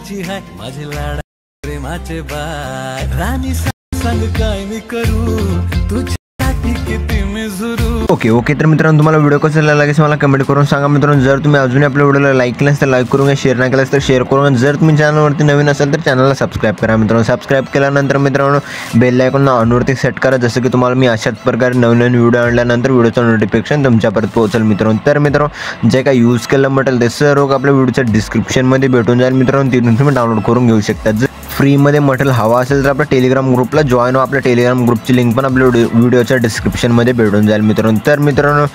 तुझी हाय माझे लाडा प्रेमाचे बाय राणी सांग काय मी करू तुझ्यासाठी किती मी झुरू। ओके तर मित्रांनो तुम्हाला व्हिडिओ कसा लागला मला कमेंट करून सांगा मित्रांनो। जर तुम्ही अजून आपल्या व्हिडिओला लाईक केलं तर लाईक करून शेअर नाही केलं तर शेअर करून, जर तुम्ही चॅनलवरती नवीन असाल तर चॅनलला सबस्क्राईब करा मित्रांनो। सबस्क्राईब केल्यानंतर मित्रांनो बेल आयकॉन ऑनवरती सेट करा, जसं की तुम्हाला मी अशाच प्रकारे नवीन व्हिडिओ आणल्यानंतर व्हिडिओचं नोटिफिकेशन तुमच्यापर्यंत पोहोचेल मित्रांनो। तर मित्रांनो जे काही यूज केलं म्हटलं ते सर्व आपल्या व्हिडिओच्या डिस्क्रिप्शनमध्ये भेटून जाईल मित्रांनो, तिथून तुम्ही डाउनलोड करून घेऊ शकता। जर फ्रीमध्ये मटेरियल हवा असेल तर आपल्या टेलिग्राम ग्रुपला जॉईन व्हा, आपल्या टेलिग्राम ग्रुपची लिंक पण आपल्या व्हिडिओच्या डिस्क्रिप्शनमध्ये भेटून जाईल मित्रांनो। तर मित्रांनो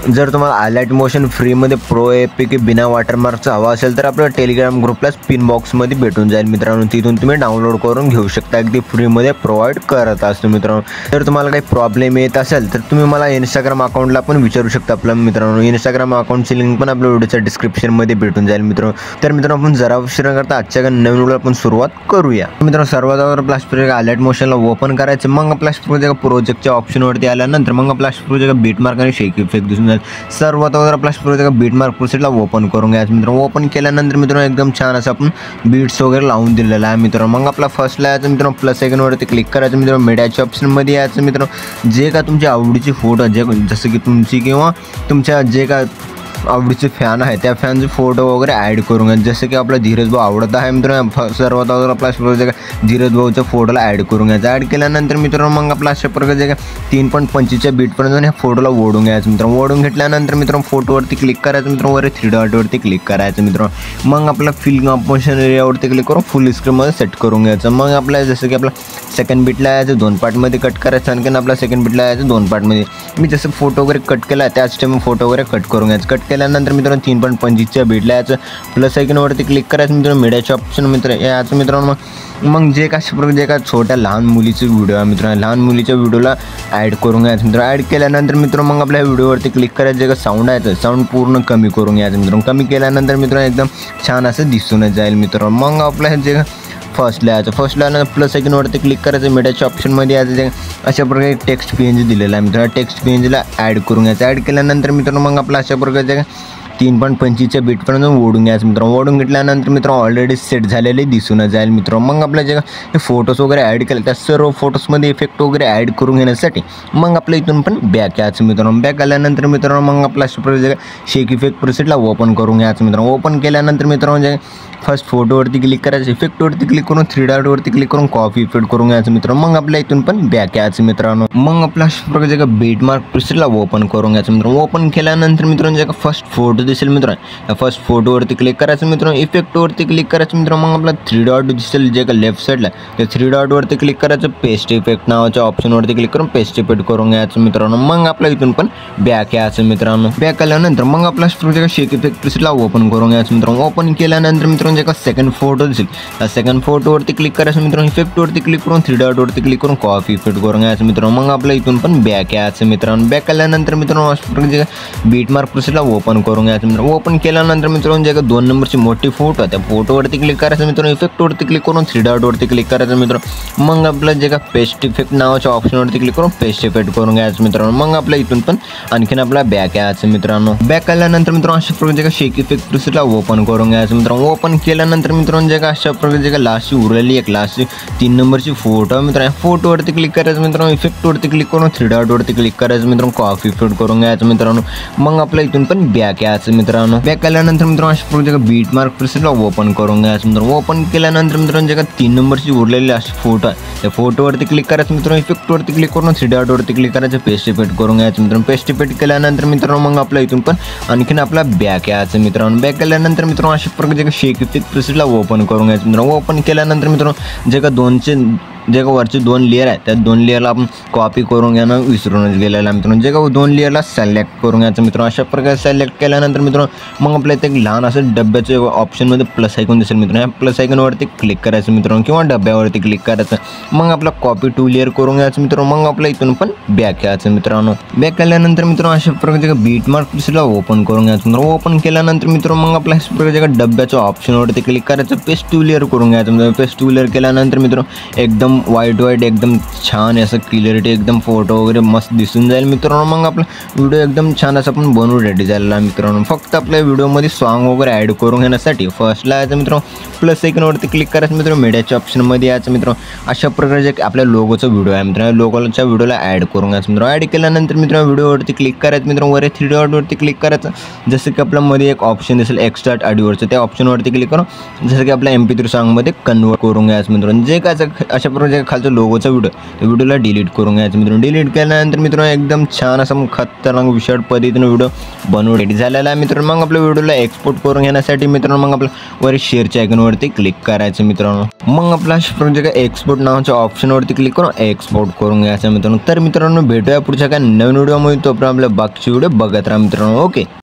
जर तुम्हाला हायलाइट मोशन फ्रीमध्ये प्रो एपीके बिना वॉटरमार्कचा हवा असेल तर आपल्या टेलिग्राम ग्रुपला स्पिन बॉक्समध्ये भेटून जाईल मित्रांनो, तिथून तुम्ही डाउनलोड करून घेऊ शकता, अगदी फ्रीमध्ये प्रोव्हाइड करत असतो मित्रांनो। जर तुम्हाला काही प्रॉब्लेम येत असेल तर तुम्ही मला इंस्टाग्राम अकाउंटला पण विचारू शकता आपल्या मित्रांनो। इंस्टाग्राम अकाउंटची लिंक पण आपल्या व्हिडिओच्या डिस्क्रिप्शनमध्ये भेटून जाईल मित्रांनो। तर मित्रांनो आपण जरा उशीर न करता आजच्या नवीन व्हिडिओला आपण सुरुवात करूया मित्रांनो। सर्वात अगोदर प्लास्टिक हायलाइट मोशनला ओपन करायचं, मग प्लास्टिक प्रोजेक्टच्या ऑप्शनवरती आल्यानंतर मग प्लास्टिक बीट मार्क आणि शेक इफेक्ट दिसून जाईल। सर्वात अगोदर आपला प्रोजेक्ट बीट मार्क प्रोसेसला ओपन करून घ्यायचं मित्रांनो। ओपन केल्यानंतर मित्रांनो एकदम छान असं आपण बीट्स वगैरे लावून दिलेला आहे मित्रांनो। मग आपला फर्स्टला यायचं मित्रांनो, प्लस आयकॉनवरती क्लिक करायचं मित्रांनो, मीडियाच्या ऑप्शनमध्ये यायचं मित्रांनो। जे का तुमच्या आवडीची फोटो जसं की तुमची किंवा तुमच्या जे का आवडीचे फॅन आहे त्या फॅनचे फोटो वगैरे ॲड करून घ्या, जसं की आपला धीरज भाऊ आवडत आहे मित्रांनो। सर्वात अगोदर आपला प्रोजेक्ट धीरज भाऊच्या फोटोला ॲड करून घ्यायचं। ॲड केल्यानंतर मित्रांनो मग आपला अशा प्रकारे 3.25च्या बीटपर्यंत ह्या फोटोला ओढून घ्यायचं मित्रांनो। ओढून घेतल्यानंतर मित्रांनो फोटोवरती क्लिक करायचं मित्रांनो, वर 3 डॉटवरती क्लिक करायचं मित्रांनो। मग आपला फिल कंपोजिशन एरियावरती क्लिक करून फुल स्क्रीनमध्ये सेट करून घ्यायचं। मग आपल्या जसं की आपला सेकंड बीटला यायचं 2 पार्टमध्ये कट करायचं, आणखीन आपला सेकंड बीटला यायचं 2 पार्टमध्ये। मी जसं फोटो वगैरे कट केला त्याच टाईम फोटो वगैरे कट करून घ्यायचं। कट केल्यानंतर मित्रांनो 3.25च्या बीटला यायचं, प्लस आयकॉनवरती क्लिक करायचं मित्रांनो, मीडियाच्या ऑप्शन याचं मित्रांनो। मग जे का छोट्या लहान मुलीचे व्हिडिओ आहे मित्रांनो, लहान मुलीच्या व्हिडिओला ॲड करून घ्यायचं मित्रांनो। ॲड केल्यानंतर मित्रांनो मग आपल्या व्हिडिओवरती क्लिक करायचं, जे का साऊंड आहे साऊंड पूर्ण कमी करून घ्यायचं मित्रांनो। कमी केल्यानंतर मित्रांनो एकदम छान असं दिसूनच जाईल मित्रांनो। मग आपल्या जे फर्स्टला यायचं प्लस आयकॉनवरती क्लिक करायचं, मीडियाच्या ऑप्शनमध्ये यायचं, जे अशा प्रकारे टेक्स्ट पेज दिलेला आहे मित्रांनो। टेक्स्ट पेजला ॲड करून घ्यायचं। ॲड केल्यानंतर मित्रांनो मग आपला अशा प्रकारे 3.25च्या बीटपर्यंत ओढून घ्यायचं मित्रांनो। ओढून घेतल्यानंतर मित्रांनो ऑलरेडी सेट झालेले दिसून जाईल मित्रांनो। मग आपल्या जे फोटोज वगैरे ॲड केले त्या सर्व फोटोजमध्ये इफेक्ट वगैरे ॲड करून घेण्यासाठी मग आपल्या इथून पण बॅक यायचं मित्रांनो। बॅक आल्यानंतर मित्रांनो मग आपला शेक इफेक्ट प्रोसेसला ओपन करून घ्यायचं मित्रांनो। ओपन केल्यानंतर मित्रांनो जे फर्स्ट फोटोवरती क्लिक करायचं, इफेक्टवरती क्लिक करून 3 डॉटवरती क्लिक करून कॉपी इफेक्ट करून घ्यायचं मित्रांनो। मग आपल्या इथून पण बॅक यायचं मित्रांनो। मग आपला प्रकारचे बीट मार्क प्रोसेसला ओपन करून घ्यायचं मित्रांनो। ओपन केल्यानंतर मित्रांनो जे फर्स्ट फोटो दिसेल मित्रांनो, त्या फर्स्ट फोटोवरती क्लिक करायचं मित्रांनो, इफेक्टवरती क्लिक करायचं मित्रांनो। मग आपला 3 डॉट दिसेल जे का लेफ्ट साईडला, त्या 3 डॉटवरती क्लिक करायचं, पेस्ट इफेक्ट नावाच्या ऑप्शनवरती क्लिक करून पेस्ट इफेक्ट करून घ्यायचं मित्रांनो। मग आपल्या इथून पण बॅक यायचं मित्रांनो। बॅक आल्यानंतर मग आपला शेक इफेक्ट प्रोसेसला ओपन करून घ्यायचं मित्रांनो। ओपन केल्यानंतर मित्रांनो जे का सेकंड फोटो दिसेल त्या सेकंड फोटोवरती क्लिक करायचं मित्रांनो, इफेक्टवरती क्लिक करून 3 डॉटवरती क्लिक करून कॉपी इफेक्ट करून घ्यायचं मित्रांनो। मग आपल्या इथून पण बॅक यायचं मित्रांनो। बॅक आल्यानंतर मित्रांनो जे बीट मार्क प्रोसेसला ओपन करून घ्यायचं मित्रांनो। ओपन केल्यानंतर मित्रांनो जे 2 नंबरची मोठी फोटो त्या फोटोवरती क्लिक करायचं मित्रांनो, इफेक्टवरती क्लिक करून 3 डॉटवरती क्लिक करायचं मित्रांनो। मग आपलं जे का पेस्ट इफेक्ट नावाच्या ऑप्शनवरती क्लिक करून पेस्ट इफेक्ट करून घ्यायचं मित्रांनो। मग आपल्या इथून पण आणखीन आपला बॅक यायचं मित्रांनो। बॅक आल्यानंतर मित्रांनो अशा प्रकारे जे शेक इफेक्ट प्रोसेसला ओपन करून घ्यायचं मित्रांनो। ओपन केल्यानंतर मित्रांनो जे अशा प्रकारे जे लास्टची उरलेली एक लास्टची 3 नंबरची फोटो मित्रांनो, फोटोवरती क्लिक करायचं मित्रांनो, इफेक्टवरती क्लिक करून 3 डॉटवरती क्लिक करायचं मित्रांनो, कॉपी इफेक्ट करून घ्यायचं मित्रांनो। मग आपल्या इथून पण बॅक यायचं मित्रांनो। बॅक आल्यानंतर मित्रांनो अशा प्रकारे बीट मार्क प्रोसेसला ओपन करून घ्यायचं मित्रांनो। ओपन केल्यानंतर मित्रांनो जे 3 नंबरची उरलेली अशी फोटो आहे त्या फोटोवरती क्लिक करायचं मित्रांनो, इफेक्टवरती क्लिक करून 3 डॉटवरती क्लिक करायचं, पेस्ट इफेक्ट करून घ्यायचं मित्रांनो। पेस्ट इफेक्ट केल्यानंतर मित्रांनो मग आपल्या इथून पण आणखीन आपला बॅक यायचं मित्रांनो। बॅक केल्यानंतर मित्रांनो अशा प्रकारे शेक इफेक्ट प्रोसेसला ओपन करून घ्यायचं मित्रांनो। ओपन केल्यानंतर मित्रांनो जे का वरचे 2 लेअर आहेत त्या 2 लेअरला आपण कॉपी करून घेणं विसरूनच गेलेलं आहे मित्रांनो। जे का 2 लेअरला सिलेक्ट करून घ्यायचं मित्रांनो। अशा प्रकारे सिलेक्ट केल्यानंतर मित्रांनो मग आपल्या इथे एक लहान असं डब्याचे ऑप्शनमध्ये प्लस आयकॉन दिसेल मित्रांनो, या प्लस आयकॉनवरती क्लिक करायचं मित्रांनो किंवा डब्यावरती क्लिक करायचं। मग आपला कॉपी 2 लेअर करून घ्यायचं मित्रांनो। मग आपल्या इथून पण बॅक यायचं मित्रांनो। बॅक केल्यानंतर मित्रांनो अशा प्रकारे बीट मार्क प्रोसेसला ओपन करून घ्यायचं मित्रांनो। ओपन केल्यानंतर मित्रांनो मग आपल्या अशा प्रकारे डब्याच्या ऑप्शनवरती क्लिक करायचं, पेस्ट 2 लेअर करून घ्यायचं मित्रांनो। पेस्ट 2 लेअर केल्यानंतर मित्रांनो एकदम एकदम वाईट एकदम छान असं क्लिअरिटी एकदम फोटो वगैरे मस्त दिसून जाईल मित्रांनो। मग आपला व्हिडिओ एकदम छान असं आपण बनवून रेडी झालेला मित्रांनो। फक्त आपल्या व्हिडिओमध्ये सॉन्ग वगैरे ॲड करून घेण्यासाठी फर्स्टला यायचं मित्रांनो प्लस आयकॉनवरती क्लिक करायचं मित्रांनो, मीडियाच्या ऑप्शनमध्ये यायचं मित्रांनो। अशा प्रकारचे आपल्या लोगोचा व्हिडिओ आहे मित्रांनो, लोगोच्या व्हिडिओला ॲड करून घ्यायचं मित्रांनो। ॲड केल्यानंतर मित्रांनो व्हिडिओवरती क्लिक करायचं मित्रांनो, वर 3 डॉटवरती क्लिक करायचं। जसं की आपल्यामध्ये एक ऑप्शन दिसेल एक्स्ट्राक्ट ऑडिओचं, त्या ऑप्शनवरती क्लिक करून जसं की आपल्या MP3 सॉन्गमध्ये कन्वर्ट करून घ्यायचं मित्रांनो। जे काय अशा प्रकारचे खालचं लोगोचा व्हिडिओ त्या व्हिडिओला डिलीट करून घ्यायचं मित्रांनो। डिलीट केल्यानंतर मित्रांनो एकदम छान असं खतरनाक विशाळ पद्धतीने व्हिडिओ बनवून रेडी झालेला आहे मित्रांनो। मग आपल्या व्हिडिओला एक्सपोर्ट करून घेण्यासाठी मित्रांनो मग आपलं वर शेअरच्या आयकॉनवरती क्लिक करायचं मित्रांनो। मग आपला प्रोजेक्ट एक्सपोर्ट नावाच्या ऑप्शनवरती क्लिक करून एक्सपोर्ट करून घ्यायचं मित्रांनो। तर मित्रांनो भेटूया पुढच्या काय नवीन व्हिडिओमध्ये, तोपर्यंत आपल्या बाकीचे व्हिडिओ बघत राहा मित्रांनो। ओके.